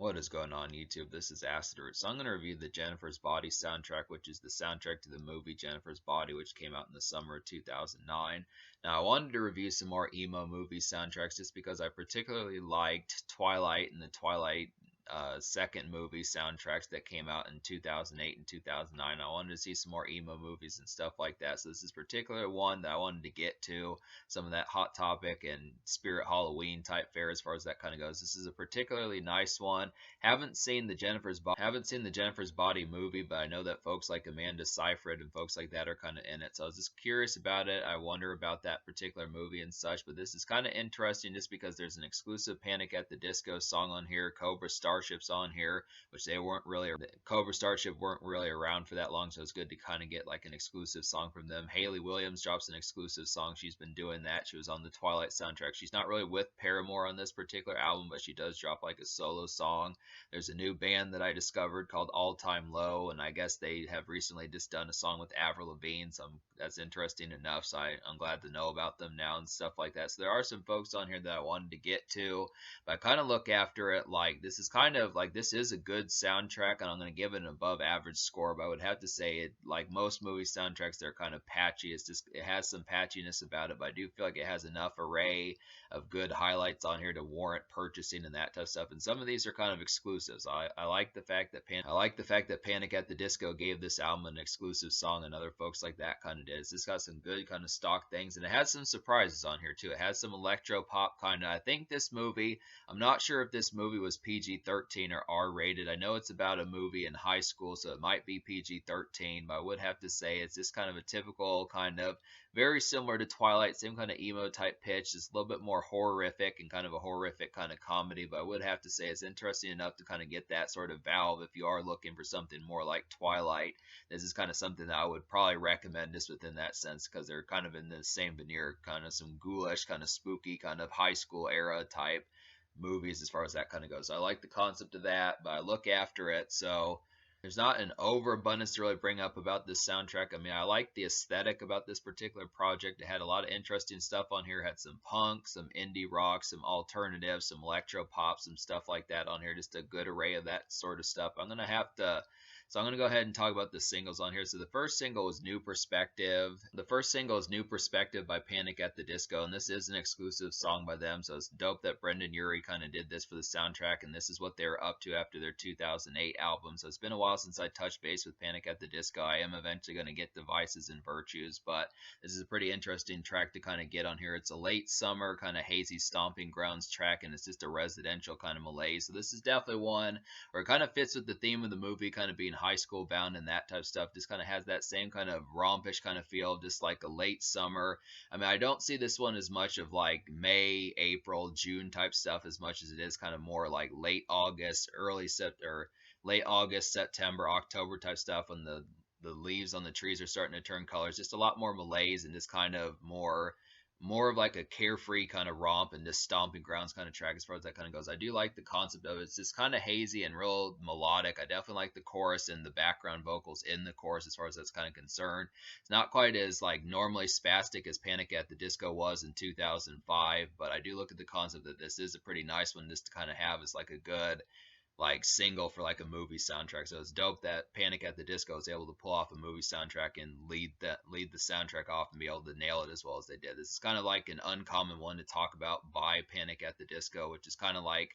What is going on YouTube? This is Acid Root. So I'm going to review the Jennifer's Body soundtrack, which is the soundtrack to the movie Jennifer's Body, which came out in the summer of 2009. Now, I wanted to review some more emo movie soundtracks just because I particularly liked Twilight and the Twilight second movie soundtracks that came out in 2008 and 2009. I wanted to see some more emo movies and stuff like that. So this is particular one that I wanted to get to some of that Hot Topic and Spirit Halloween type fare as far as that kind of goes. This is a particularly nice one. Haven't seen the Jennifer's Body movie, but I know that folks like Amanda Seyfried and folks like that are kind of in it. So I was just curious about it. I wonder about that particular movie and such. But this is kind of interesting just because there's an exclusive Panic at the Disco song on here. Cobra Starship's on here, which Cobra Starship weren't really around for that long, so it's good to kind of get like an exclusive song from them. Hayley Williams drops an exclusive song. She's been doing that. She was on the Twilight soundtrack. She's not really with Paramore on this particular album, but she does drop like a solo song. There's a new band that I discovered called All Time Low, and I guess they have recently just done a song with Avril Lavigne, so that's interesting enough. So I'm glad to know about them now and stuff like that. So there are some folks on here that I wanted to get to, but I kind of look after it like this is kind of like this is a good soundtrack, and I'm going to give it an above average score. But I would have to say it, like most movie soundtracks, they're kind of patchy. It has some patchiness about it, but I do feel like it has enough array of good highlights on here to warrant purchasing and that type of stuff. And some of these are kind of exclusives. I like the fact that Panic at the Disco gave this album an exclusive song, and other folks like that kind of did. It's just got some good kind of stock things, and it has some surprises on here too. It has some electro pop kind of. I think this movie, I'm not sure if this movie was PG-13 or R-rated. I know it's about a movie in high school, so it might be PG-13, but I would have to say it's just kind of a typical kind of very similar to Twilight, same kind of emo type pitch. It's a little bit more horrific and kind of a horrific kind of comedy, but I would have to say it's interesting enough to kind of get that sort of valve if you are looking for something more like Twilight. This is kind of something that I would probably recommend just within that sense because they're kind of in the same veneer, kind of some ghoulish, kind of spooky, kind of high school era type movies as far as that kind of goes. So I like the concept of that, but I look after it, so there's not an overabundance to really bring up about this soundtrack. I mean, I like the aesthetic about this particular project. It had a lot of interesting stuff on here. It had some punk, some indie rock, some alternative, some electro pop, some stuff like that on here. Just a good array of that sort of stuff. I'm going to go ahead and talk about the singles on here. So the first single is New Perspective. The first single is New Perspective by Panic at the Disco, and this is an exclusive song by them, so it's dope that Brendan Urie kind of did this for the soundtrack, and this is what they were up to after their 2008 album. So it's been a while since I touched base with Panic at the Disco. I am eventually going to get to Vices and Virtues, but this is a pretty interesting track to kind of get on here. It's a late summer kind of hazy stomping grounds track, and it's just a residential kind of malaise. So this is definitely one where it kind of fits with the theme of the movie, kind of being high school bound and that type of stuff. Just kind of has that same kind of rompish kind of feel, just like a late summer. I mean, I don't see this one as much of like May, April, June type stuff as much as it is kind of more like late August, September, October type stuff when the leaves on the trees are starting to turn colors. Just a lot more malaise and just kind of more of like a carefree kind of romp and just stomping grounds kind of track as far as that kind of goes. I do like the concept of it. It's just kind of hazy and real melodic. I definitely like the chorus and the background vocals in the chorus as far as that's kind of concerned. It's not quite as like normally spastic as Panic at the Disco was in 2005, but I do look at the concept that this is a pretty nice one just to kind of have as like a good like single for like a movie soundtrack. So it's dope that Panic at the Disco is able to pull off a movie soundtrack and lead the soundtrack off and be able to nail it as well as they did. This is kind of like an uncommon one to talk about by Panic at the Disco, which is kind of like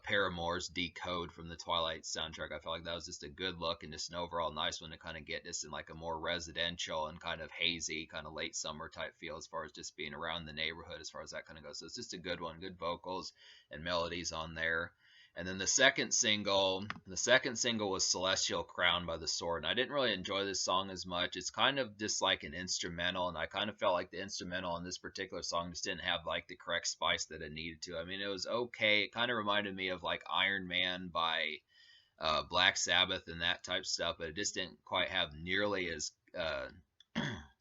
Paramore's Decode from the Twilight soundtrack. I felt like that was just a good look and just an overall nice one to kind of get this in like a more residential and kind of hazy, kind of late summer type feel as far as just being around the neighborhood as far as that kind of goes. So it's just a good one, good vocals and melodies on there. And then the second single was Celestial Crown by The Sword. And I didn't really enjoy this song as much. It's kind of just like an instrumental, and I kind of felt like the instrumental in this particular song just didn't have like the correct spice that it needed to. I mean, it was okay. It kind of reminded me of like Iron Man by Black Sabbath and that type stuff, but it just didn't quite have nearly as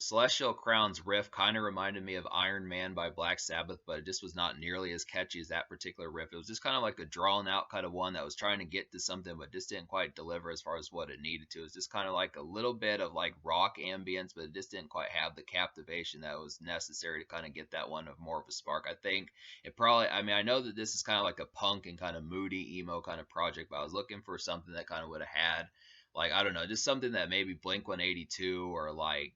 Celestial Crown's riff kind of reminded me of Iron Man by Black Sabbath, but it just was not nearly as catchy as that particular riff. It was just kind of like a drawn out kind of one that was trying to get to something, but just didn't quite deliver as far as what it needed to. It was just kind of like a little bit of like rock ambience, but it just didn't quite have the captivation that was necessary to kind of get that one of more of a spark. I think it probably, I mean, I know that this is kind of like a punk and kind of moody emo kind of project, but I was looking for something that kind of would have had, like, I don't know, just something that maybe Blink 182 or like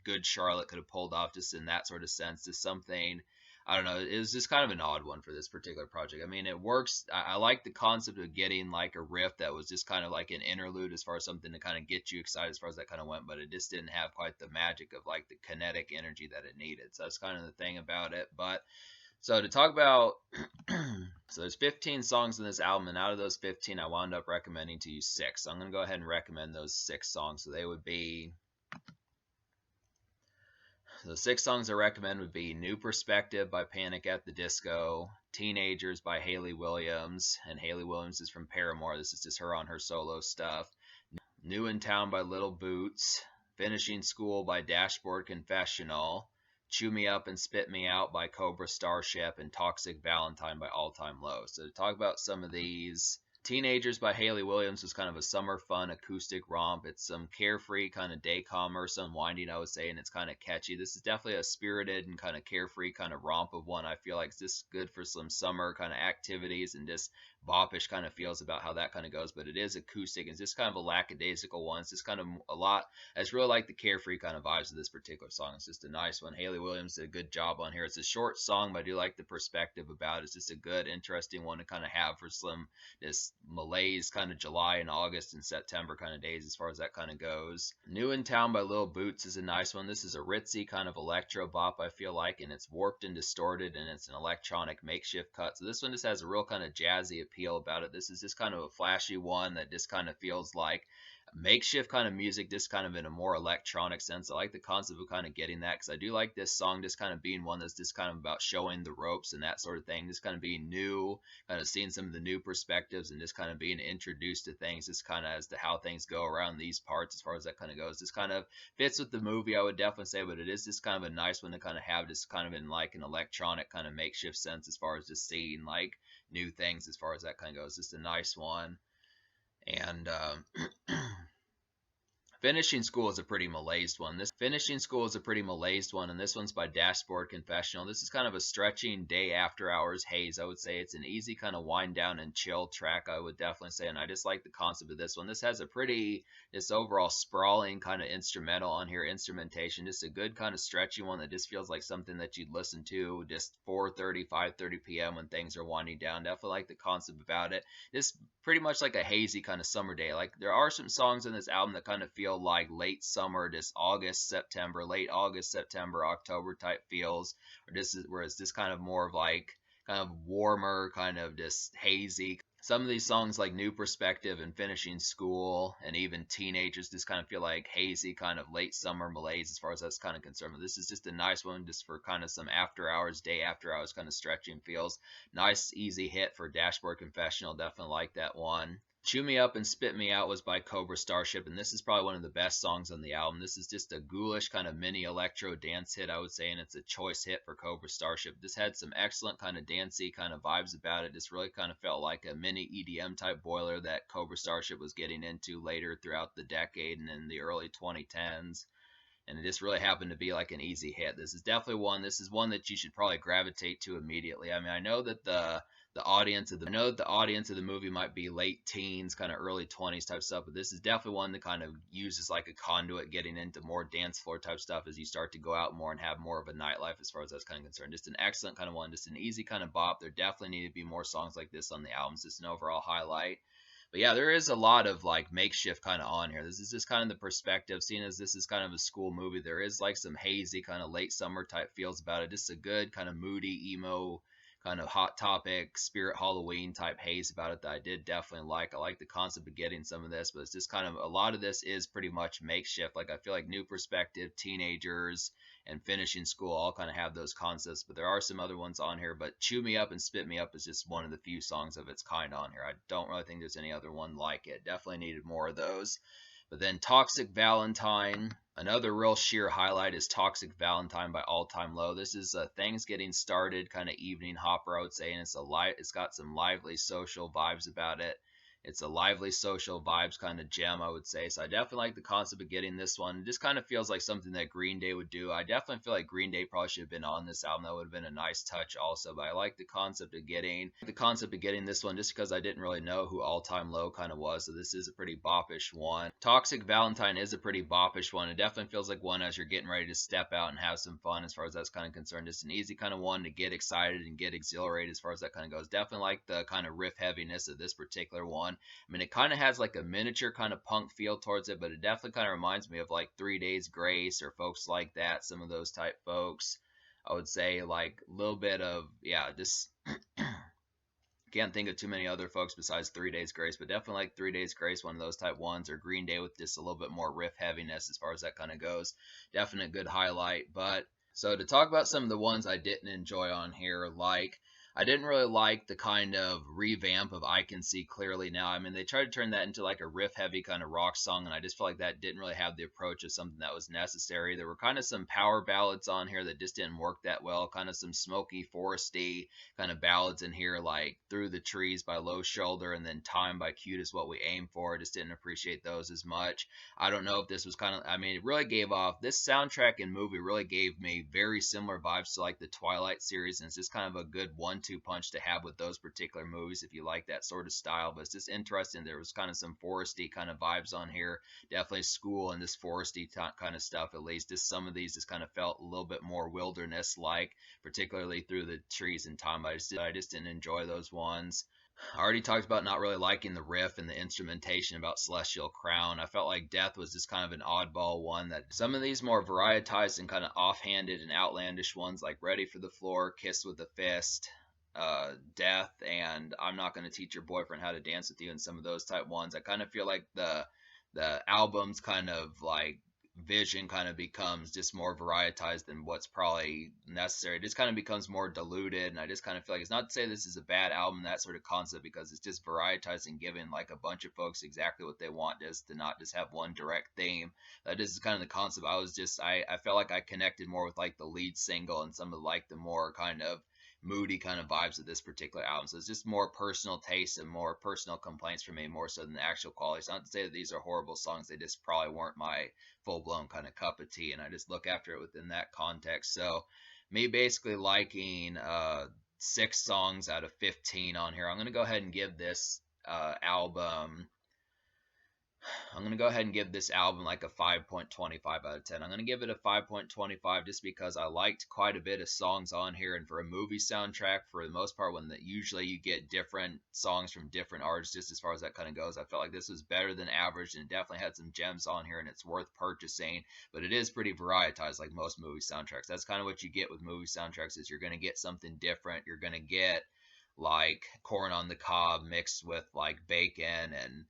Good Charlotte could have pulled off, just in that sort of sense. Just something, I don't know. It was just kind of an odd one for this particular project. I mean, it works. I like the concept of getting like a riff that was just kind of like an interlude as far as something to kind of get you excited as far as that kind of went, but it just didn't have quite the magic of like the kinetic energy that it needed. So that's kind of the thing about it. But so to talk about, so there's 15 songs in this album, and out of those 15, I wound up recommending to you 6. So I'm going to go ahead and recommend those 6 songs. So they would be, the 6 songs I recommend would be New Perspective by Panic at the Disco, Teenagers by Hayley Williams, and Hayley Williams is from Paramore. This is just her on her solo stuff. New in Town by Little Boots, Finishing School by Dashboard Confessional, Chew Me Up and Spit Me Out by Cobra Starship, and Toxic Valentine by All Time Low. So to talk about some of these, Teenagers by Hayley Williams was kind of a summer fun acoustic romp. It's some carefree kind of day commerce, unwinding, I would say, and it's kind of catchy. This is definitely a spirited and kind of carefree kind of romp of one. I feel like it's just good for some summer kind of activities and just bopish kind of feels about how that kind of goes. But it is acoustic. It's just kind of a lackadaisical one. It's just kind of a lot. I just really like the carefree kind of vibes of this particular song. It's just a nice one. Hayley Williams did a good job on here. It's a short song, but I do like the perspective about it. It's just a good, interesting one to kind of have for some this malaised kind of July and August and September kind of days as far as that kind of goes. New in Town by Lil Boots is a nice one. This is a ritzy kind of electro bop, I feel like, and it's warped and distorted, and it's an electronic makeshift cut. So this one just has a real kind of jazzy appeal about it. This is just kind of a flashy one that just kind of feels like makeshift kind of music, just kind of in a more electronic sense. I like the concept of kind of getting that, because I do like this song just kind of being one that's just kind of about showing the ropes and that sort of thing, just kind of being new, kind of seeing some of the new perspectives and just kind of being introduced to things, just kind of as to how things go around these parts as far as that kind of goes. This kind of fits with the movie, I would definitely say, but it is just kind of a nice one to kind of have just kind of in like an electronic kind of makeshift sense as far as just seeing like new things as far as that kind of goes. Just a nice one. And Finishing School is a pretty malaised one. This Finishing School is a pretty malaised one, and this one's by Dashboard Confessional. This is kind of a stretching day after hours haze, I would say. It's an easy kind of wind down and chill track, I would definitely say, and I just like the concept of this one. This has a pretty, this overall sprawling kind of instrumental on here, instrumentation. Just a good kind of stretchy one that just feels like something that you'd listen to just 4:30, 5:30 p.m. when things are winding down. Definitely like the concept about it. Just pretty much like a hazy kind of summer day. Like, there are some songs in this album that kind of feel like late summer, just August, September, late August, September, October type feels, or this is whereas this kind of more of like kind of warmer, kind of just hazy. Some of these songs like New Perspective and Finishing School and even Teenagers just kind of feel like hazy, kind of late summer malaise as far as that's kind of concerned. But this is just a nice one just for kind of some after hours, day after hours kind of stretching feels. Nice, easy hit for Dashboard Confessional. Definitely like that one. Chew Me Up and Spit Me Out was by Cobra Starship, and this is probably one of the best songs on the album. This is just a ghoulish kind of mini electro dance hit, I would say, and it's a choice hit for Cobra Starship. This had some excellent kind of dancey kind of vibes about it. This really kind of felt like a mini EDM type boiler that Cobra Starship was getting into later throughout the decade and in the early 2010s. And it just really happened to be like an easy hit. This is definitely one. This is one that you should probably gravitate to immediately. I mean, I know that the audience of the movie might be late teens, kind of early 20s type stuff, but this is definitely one that kind of uses like a conduit getting into more dance floor type stuff as you start to go out more and have more of a nightlife as far as that's kind of concerned. Just an excellent kind of one, just an easy kind of bop. There definitely need to be more songs like this on the album. It's just an overall highlight. But yeah, there is a lot of like makeshift kind of on here. This is just kind of the perspective, seeing as this is kind of a school movie. There is like some hazy kind of late summer type feels about it. Just a good kind of moody emo kind of Hot Topic, Spirit Halloween type haze about it that I did definitely like. I like the concept of getting some of this, but it's just kind of, a lot of this is pretty much makeshift. Like, I feel like New Perspective, Teenagers, and Finishing School all kind of have those concepts, but there are some other ones on here. But Chew Me Up and Spit Me Up is just one of the few songs of its kind on here. I don't really think there's any other one like it. Definitely needed more of those. But then Toxic Valentine, another real sheer highlight is Toxic Valentine by All Time Low. This is things getting started kind of evening hopper, I would say, and it's got some lively social vibes about it. It's a lively social vibes kind of gem, I would say. So I definitely like the concept of getting this one. It just kind of feels like something that Green Day would do. I definitely feel like Green Day probably should have been on this album. That would have been a nice touch also. But I like the concept of getting this one just because I didn't really know who All Time Low kind of was. So this is a pretty boppish one. Toxic Valentine is a pretty boppish one. It definitely feels like one as you're getting ready to step out and have some fun as far as that's kind of concerned. It's an easy kind of one to get excited and get exhilarated as far as that kind of goes. Definitely like the kind of riff heaviness of this particular one. I mean, it kind of has like a miniature kind of punk feel towards it, but it definitely kind of reminds me of like 3 Days Grace or folks like that, some of those type folks. I would say like a little bit of, yeah, just can't think of too many other folks besides 3 Days Grace, but definitely like 3 Days Grace, one of those type ones, or Green Day with just a little bit more riff heaviness as far as that kind of goes. Definite good highlight. But so to talk about some of the ones I didn't enjoy on here, like I didn't really like the kind of revamp of I Can See Clearly Now. I mean, they tried to turn that into like a riff heavy kind of rock song, and I just felt like that didn't really have the approach of something that was necessary. There were kind of some power ballads on here that just didn't work that well, kind of some smoky, foresty kind of ballads in here, like Through the Trees by Low Shoulder and then Time by Cute Is What We Aim For. I just didn't appreciate those as much. I don't know if this was kind of, I mean, it really gave off, this soundtrack and movie really gave me very similar vibes to like the Twilight series, and it's just kind of a good 1-2 punch to have with those particular movies if you like that sort of style. But it's just interesting. There was kind of some foresty kind of vibes on here, definitely school and this foresty kind of stuff. At least just some of these just kind of felt a little bit more wilderness like, particularly Through the Trees and Time. I just didn't enjoy those ones. I already talked about not really liking the riff and the instrumentation about Celestial Crown. I felt like Death was just kind of an oddball one. That some of these more varietized and kind of offhanded and outlandish ones like Ready for the Floor, Kiss with a Fist, Death, and I'm Not Going to Teach Your Boyfriend How to Dance with You, and some of those type ones. I kind of feel like the album's kind of like vision kind of becomes just more varietized than what's probably necessary. It just kind of becomes more diluted, and I just kind of feel like, it's not to say this is a bad album, that sort of concept, because it's just varietized and giving like a bunch of folks exactly what they want, just to not just have one direct theme. That is kind of the concept. I felt like I connected more with like the lead single and some of like the more kind of moody kind of vibes of this particular album. So it's just more personal taste and more personal complaints for me, more so than the actual quality. It's not to say that these are horrible songs. They just probably weren't my full-blown kind of cup of tea, and I just look after it within that context. So me basically liking 6 songs out of 15 on here. I'm going to go ahead and give this album I'm going to go ahead and give this album like a 5.25 out of 10. I'm going to give it a 5.25 just because I liked quite a bit of songs on here. And for a movie soundtrack, for the most part, usually you get different songs from different artists, just as far as that kind of goes, I felt like this was better than average, and it definitely had some gems on here, and it's worth purchasing. But it is pretty varietized like most movie soundtracks. That's kind of what you get with movie soundtracks, is you're going to get something different. You're going to get like corn on the cob mixed with like bacon, and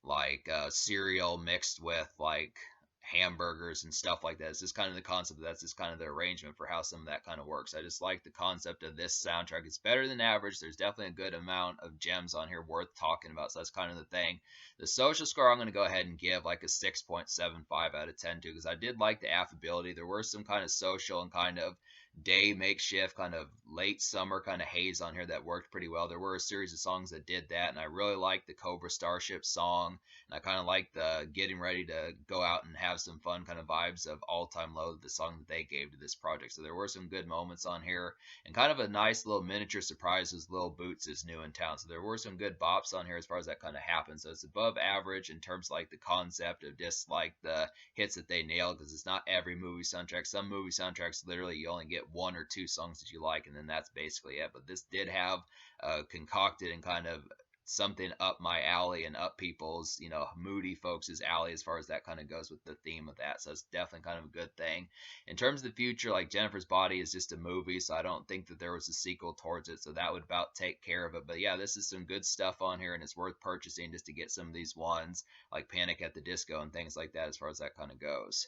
like cereal mixed with like hamburgers and stuff like that. It's just kind of the concept. That's just kind of the arrangement for how some of that kind of works. I just like the concept of this soundtrack. It's better than average. There's definitely a good amount of gems on here worth talking about. So that's kind of the thing. The social score, I'm going to go ahead and give like a 6.75 out of 10 too, because I did like the affability. There were some kind of social and kind of day makeshift kind of late summer kind of haze on here that worked pretty well. There were a series of songs that did that, and I really liked the Cobra Starship song, and I kind of liked the getting ready to go out and have some fun kind of vibes of All Time Low, the song that they gave to this project. So there were some good moments on here, and kind of a nice little miniature surprise was Lil Boots is new in town. So there were some good bops on here as far as that kind of happened. So it's above average in terms of like the concept of just like the hits that they nailed, because it's not every movie soundtrack. Some movie soundtracks literally you only get 1 or 2 songs that you like, and then that's basically it. But this did have concocted and kind of something up my alley and up people's, moody folks' alley as far as that kind of goes with the theme of that. So it's definitely kind of a good thing. In terms of the future, like Jennifer's Body is just a movie, so I don't think that there was a sequel towards it, so that would about take care of it. But yeah, this is some good stuff on here, and it's worth purchasing just to get some of these ones like Panic at the Disco and things like that as far as that kind of goes.